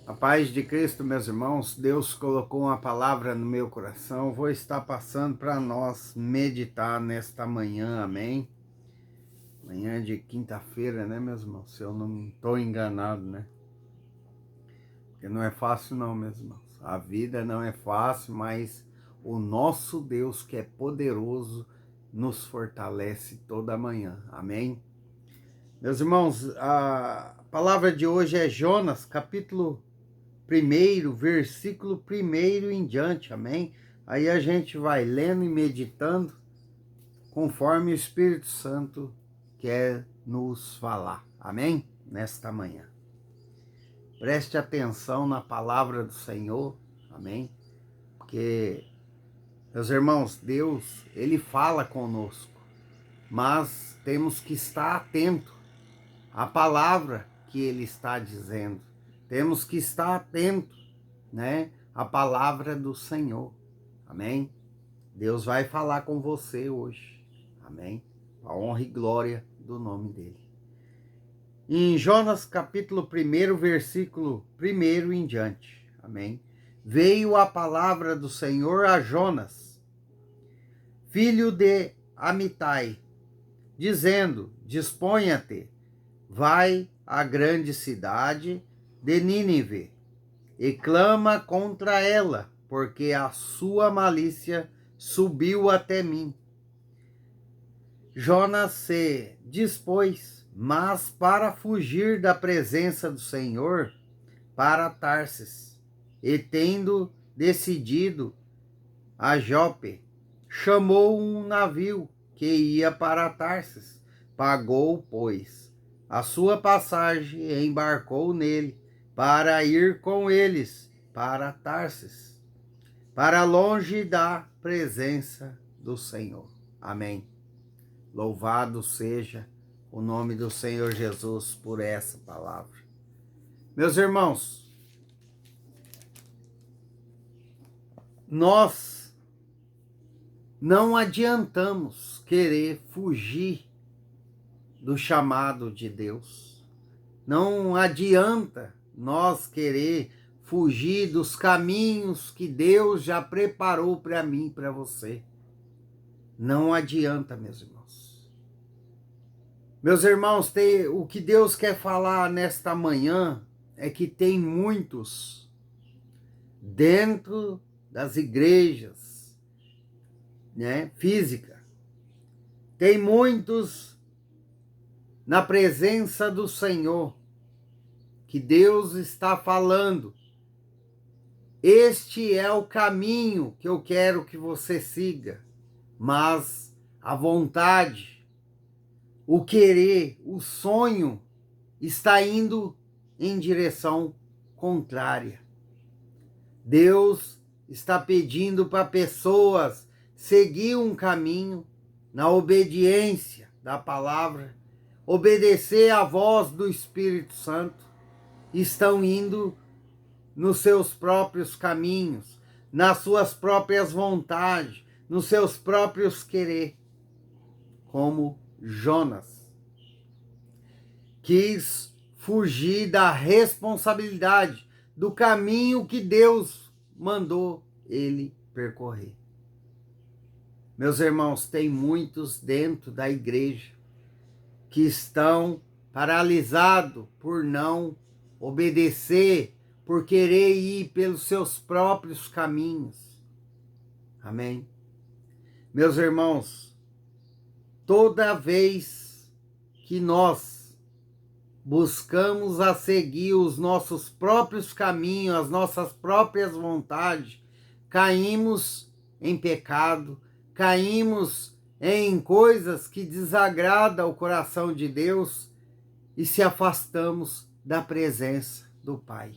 A paz de Cristo, meus irmãos, Deus colocou uma palavra no meu coração, vou estar passando para nós meditar nesta manhã, amém? Manhã de quinta-feira, né, meus irmãos? Se eu não estou enganado, né? Porque não é fácil não, meus irmãos. A vida não é fácil, mas o nosso Deus, que é poderoso, nos fortalece toda manhã, amém? Meus irmãos, a palavra de hoje é Jonas, capítulo 1º, versículo 1º em diante, amém? Aí a gente vai lendo e meditando conforme o Espírito Santo quer nos falar, amém? Nesta manhã. Preste atenção na palavra do Senhor, amém? Porque, meus irmãos, Deus, Ele fala conosco, mas temos que estar atento à palavra que Ele está dizendo. Temos que estar atento, né? A palavra do Senhor. Amém? Deus vai falar com você hoje. Amém? A honra e glória do nome dele. Em Jonas capítulo 1º, versículo 1º em diante. Amém? Veio a palavra do Senhor a Jonas, filho de Amitai, dizendo: Disponha-te, vai à grande cidade de Nínive e clama contra ela, porque a sua malícia subiu até mim. Jonas se dispôs, mas para fugir da presença do Senhor, para Tarsis, e tendo decidido a Jope, chamou um navio que ia para Tarsis, pagou, pois, a sua passagem e embarcou nele, para ir com eles para Tarsis, para longe da presença do Senhor. Amém. Louvado seja o nome do Senhor Jesus por essa palavra. Meus irmãos, nós não adiantamos querer fugir do chamado de Deus. Não adianta nós querer fugir dos caminhos que Deus já preparou para mim e para você. Não adianta, meus irmãos. Meus irmãos, o que Deus quer falar nesta manhã é que tem muitos dentro das igrejas, né, física. Tem muitos na presença do Senhor, que Deus está falando. Este é o caminho que eu quero que você siga, mas a vontade, o querer, o sonho está indo em direção contrária. Deus está pedindo para pessoas seguir um caminho na obediência da palavra, obedecer à voz do Espírito Santo. Estão indo nos seus próprios caminhos, nas suas próprias vontades, nos seus próprios querer, como Jonas quis fugir da responsabilidade, do caminho que Deus mandou ele percorrer. Meus irmãos, tem muitos dentro da igreja que estão paralisados por não obedecer, por querer ir pelos seus próprios caminhos. Amém? Meus irmãos, toda vez que nós buscamos a seguir os nossos próprios caminhos, as nossas próprias vontades, caímos em pecado, caímos em coisas que desagradam o coração de Deus e se afastamos da presença do Pai.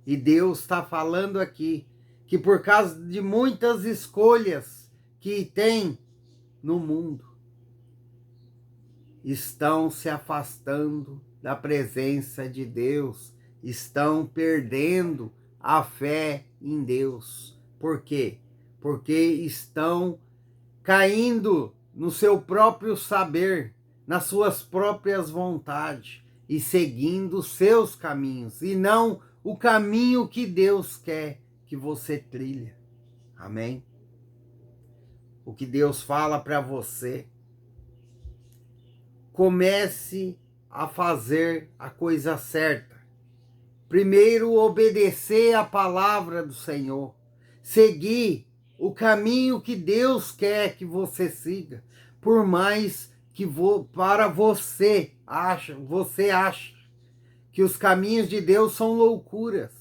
E Deus está falando aqui que por causa de muitas escolhas que tem no mundo, estão se afastando da presença de Deus, estão perdendo a fé em Deus. Por quê? Porque estão caindo no seu próprio saber, nas suas próprias vontades, e seguindo os seus caminhos, e não o caminho que Deus quer que você trilhe. Amém? O que Deus fala para você, comece a fazer a coisa certa. Primeiro, obedecer a palavra do Senhor. Seguir o caminho que Deus quer que você siga. Por mais que para você acha que os caminhos de Deus são loucuras.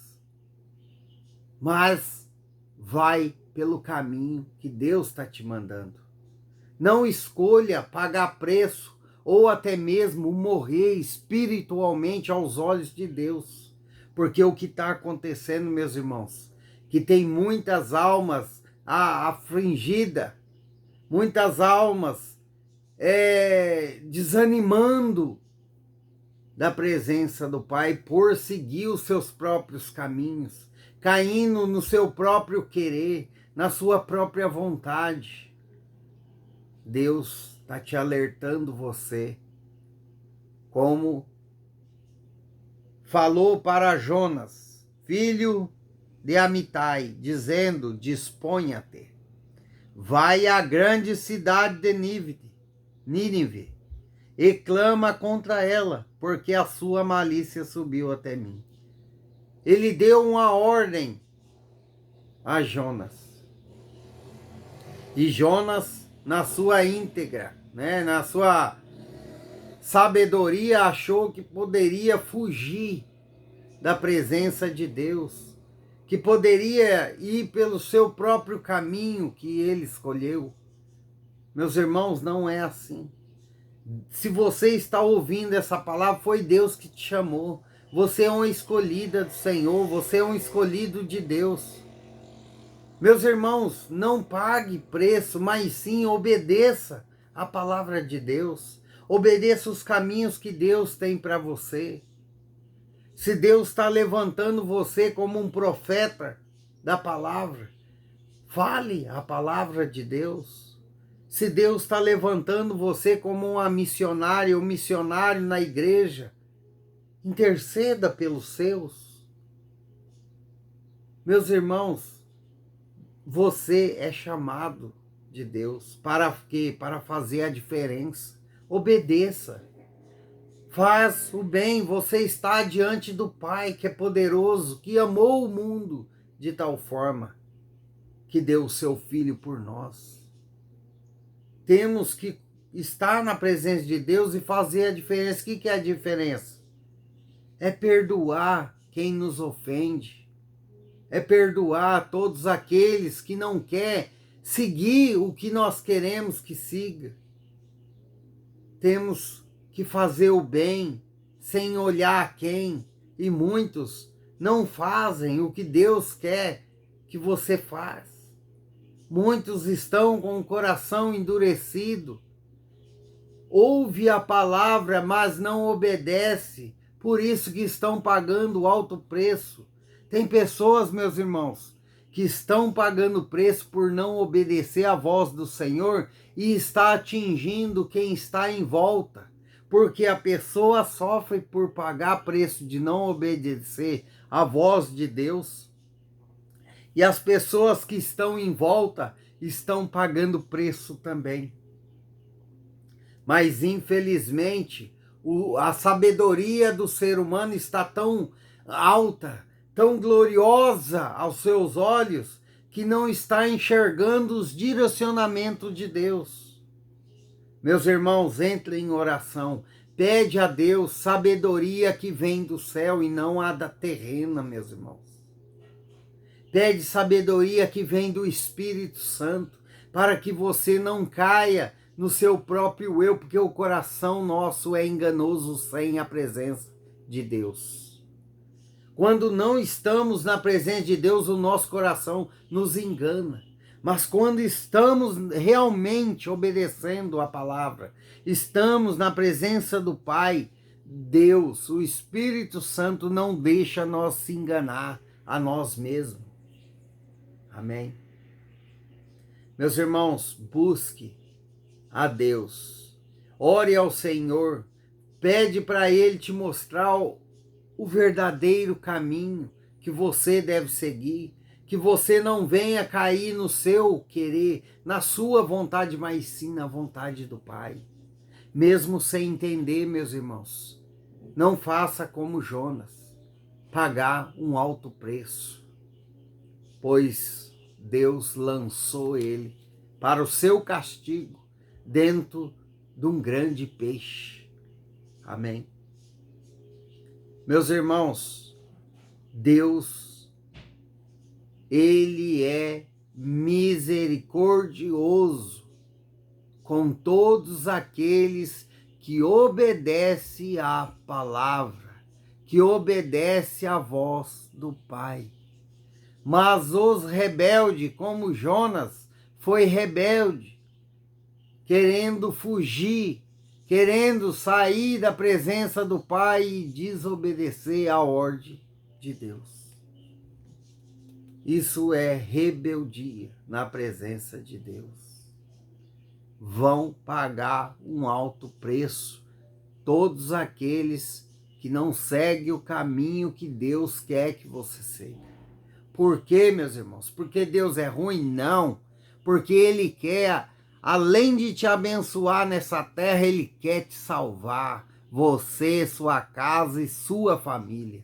Mas vai pelo caminho que Deus está te mandando. Não escolha pagar preço ou até mesmo morrer espiritualmente aos olhos de Deus. Porque o que está acontecendo, meus irmãos, que tem muitas almas afligidas, muitas almas desanimando da presença do Pai por seguir os seus próprios caminhos, caindo no seu próprio querer, na sua própria vontade. Deus está te alertando você, como falou para Jonas, filho de Amitai, dizendo: disponha-te, vai à grande cidade de Nínive, e clama contra ela, porque a sua malícia subiu até mim. Ele deu uma ordem a Jonas. E Jonas, na sua íntegra, na sua sabedoria, achou que poderia fugir da presença de Deus, que poderia ir pelo seu próprio caminho que ele escolheu. Meus irmãos, não é assim. Se você está ouvindo essa palavra, foi Deus que te chamou. Você é uma escolhida do Senhor, você é um escolhido de Deus. Meus irmãos, não pague preço, mas sim obedeça a palavra de Deus. Obedeça os caminhos que Deus tem para você. Se Deus está levantando você como um profeta da palavra, fale a palavra de Deus. Se Deus está levantando você como uma missionária ou missionário na igreja, interceda pelos seus. Meus irmãos, você é chamado de Deus para quê? Para fazer a diferença. Obedeça. Faz o bem. Você está diante do Pai, que é poderoso, que amou o mundo de tal forma que deu o seu Filho por nós. Temos que estar na presença de Deus e fazer a diferença. O que é a diferença? É perdoar quem nos ofende. É perdoar todos aqueles que não querem seguir o que nós queremos que siga. Temos que fazer o bem sem olhar a quem. E muitos não fazem o que Deus quer que você faça. Muitos estão com o coração endurecido. Ouve a palavra, mas não obedece. Por isso que estão pagando alto preço. Tem pessoas, meus irmãos, que estão pagando preço por não obedecer à voz do Senhor e está atingindo quem está em volta. Porque a pessoa sofre por pagar preço de não obedecer à voz de Deus. E as pessoas que estão em volta estão pagando preço também. Mas, infelizmente, a sabedoria do ser humano está tão alta, tão gloriosa aos seus olhos, que não está enxergando os direcionamentos de Deus. Meus irmãos, entrem em oração. Pede a Deus sabedoria que vem do céu e não a da terrena, meus irmãos. Pede sabedoria que vem do Espírito Santo, para que você não caia no seu próprio eu, porque o coração nosso é enganoso sem a presença de Deus. Quando não estamos na presença de Deus, o nosso coração nos engana. Mas quando estamos realmente obedecendo a palavra, estamos na presença do Pai, Deus, o Espírito Santo não deixa nós se enganar a nós mesmos. Amém? Meus irmãos, busque a Deus. Ore ao Senhor. Pede para ele te mostrar o verdadeiro caminho que você deve seguir, que você não venha cair no seu querer, na sua vontade, mas sim na vontade do Pai. Mesmo sem entender, meus irmãos, não faça como Jonas, pagar um alto preço, pois Deus lançou ele para o seu castigo dentro de um grande peixe. Amém? Meus irmãos, Deus, Ele é misericordioso com todos aqueles que obedecem à palavra, que obedecem à voz do Pai. Mas os rebeldes, como Jonas foi rebelde, querendo fugir, querendo sair da presença do Pai e desobedecer à ordem de Deus. Isso é rebeldia na presença de Deus. Vão pagar um alto preço todos aqueles que não seguem o caminho que Deus quer que você siga. Por quê, meus irmãos? Porque Deus é ruim? Não. Porque Ele quer, além de te abençoar nessa terra, Ele quer te salvar. Você, sua casa e sua família.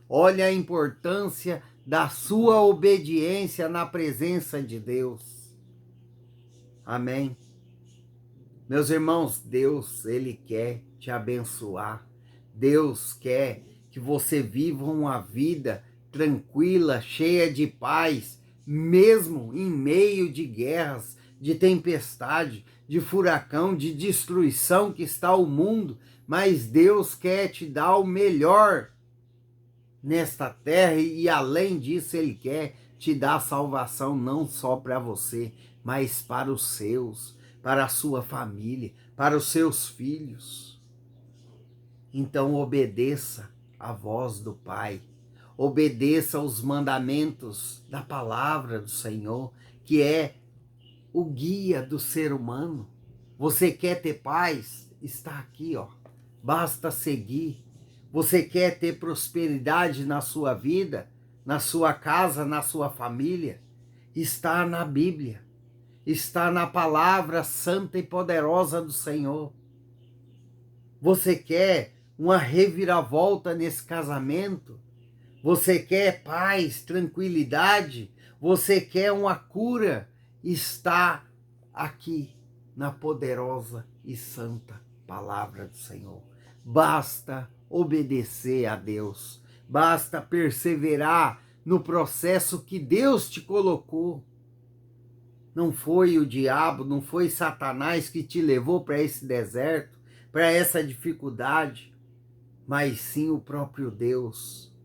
Olha a importância da sua obediência na presença de Deus. Amém? Meus irmãos, Deus, Ele quer te abençoar. Deus quer que você viva uma vida tranquila, cheia de paz, mesmo em meio de guerras, de tempestade, de furacão, de destruição que está o mundo, mas Deus quer te dar o melhor nesta terra e além disso Ele quer te dar salvação não só para você, mas para os seus, para a sua família, para os seus filhos. Então obedeça à voz do Pai. Obedeça aos mandamentos da palavra do Senhor, que é o guia do ser humano. Você quer ter paz? Está aqui, ó. Basta seguir. Você quer ter prosperidade na sua vida, na sua casa, na sua família? Está na Bíblia. Está na palavra santa e poderosa do Senhor. Você quer uma reviravolta nesse casamento? Você quer paz, tranquilidade? Você quer uma cura? Está aqui na poderosa e santa palavra do Senhor. Basta obedecer a Deus. Basta perseverar no processo que Deus te colocou. Não foi o diabo, não foi Satanás que te levou para esse deserto, para essa dificuldade, mas sim o próprio Deus.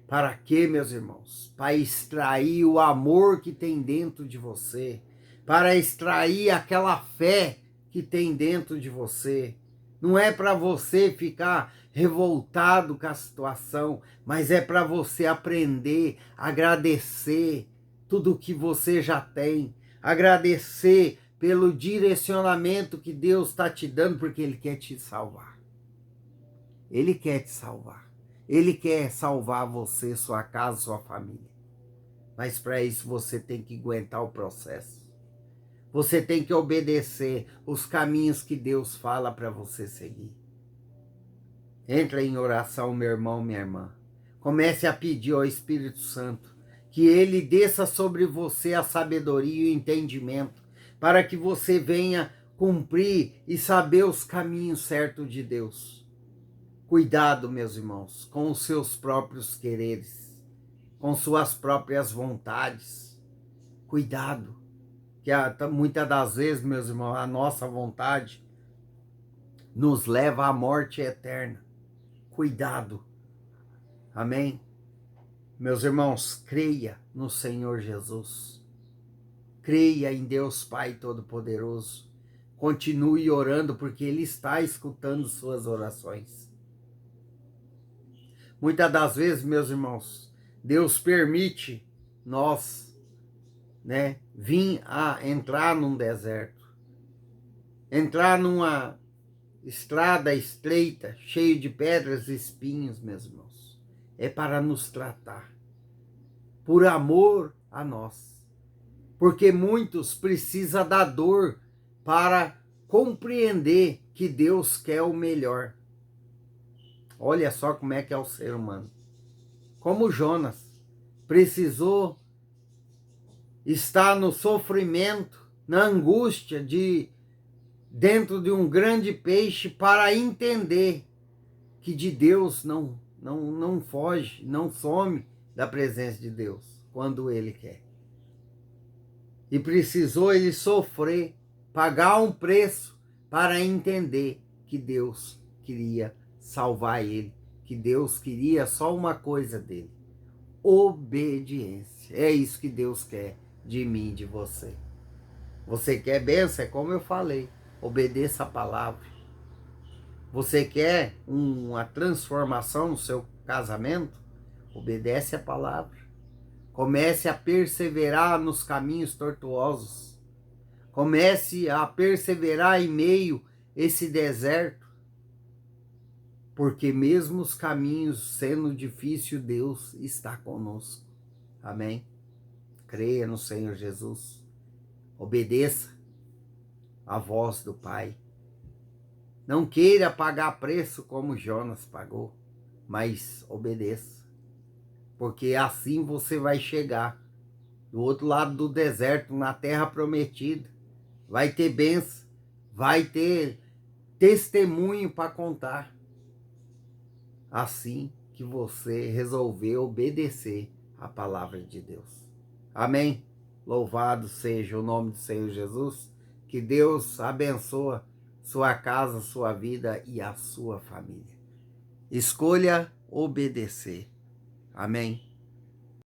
Para quê, meus irmãos? Para extrair o amor que tem dentro de você, para extrair aquela fé que tem dentro de você. Não é para você ficar revoltado com a situação, mas é para você aprender a agradecer tudo o que você já tem, agradecer pelo direcionamento que Deus está te dando, porque Ele quer te salvar. Ele quer te salvar. Ele quer salvar você, sua casa, sua família. Mas para isso você tem que aguentar o processo. Você tem que obedecer os caminhos que Deus fala para você seguir. Entra em oração, meu irmão, minha irmã. Comece a pedir ao Espírito Santo que Ele desça sobre você a sabedoria e o entendimento, para que você venha cumprir e saber os caminhos certos de Deus. Cuidado, meus irmãos, com os seus próprios quereres, com suas próprias vontades. Cuidado, que muitas das vezes, meus irmãos, a nossa vontade nos leva à morte eterna. Cuidado. Amém? Meus irmãos, creia no Senhor Jesus. Creia em Deus Pai Todo-Poderoso. Continue orando, porque Ele está escutando suas orações. Muitas das vezes, meus irmãos, Deus permite nós, vir a entrar num deserto, entrar numa estrada estreita, cheio de pedras e espinhos, meus irmãos. É para nos tratar, por amor a nós. Porque muitos precisam da dor para compreender que Deus quer o melhor. Olha só como é que é o ser humano. Como Jonas precisou estar no sofrimento, na angústia dentro de um grande peixe para entender que de Deus não foge, não some da presença de Deus quando Ele quer. E precisou ele sofrer, pagar um preço para entender que Deus queria salvar ele, que Deus queria só uma coisa dele: obediência. É isso que Deus quer de mim e de você. Você quer bênção? É como eu falei, obedeça a palavra. Você quer uma transformação no seu casamento? Obedece a palavra. Comece a perseverar nos caminhos tortuosos. Comece a perseverar em meio a esse deserto. Porque mesmo os caminhos sendo difíceis, Deus está conosco. Amém? Creia no Senhor Jesus. Obedeça a voz do Pai. Não queira pagar preço como Jonas pagou, mas obedeça. Porque assim você vai chegar do outro lado do deserto, na terra prometida. Vai ter bênção, vai ter testemunho para contar. Assim que você resolver obedecer a palavra de Deus. Amém? Louvado seja o nome do Senhor Jesus. Que Deus abençoe sua casa, sua vida e a sua família. Escolha obedecer. Amém?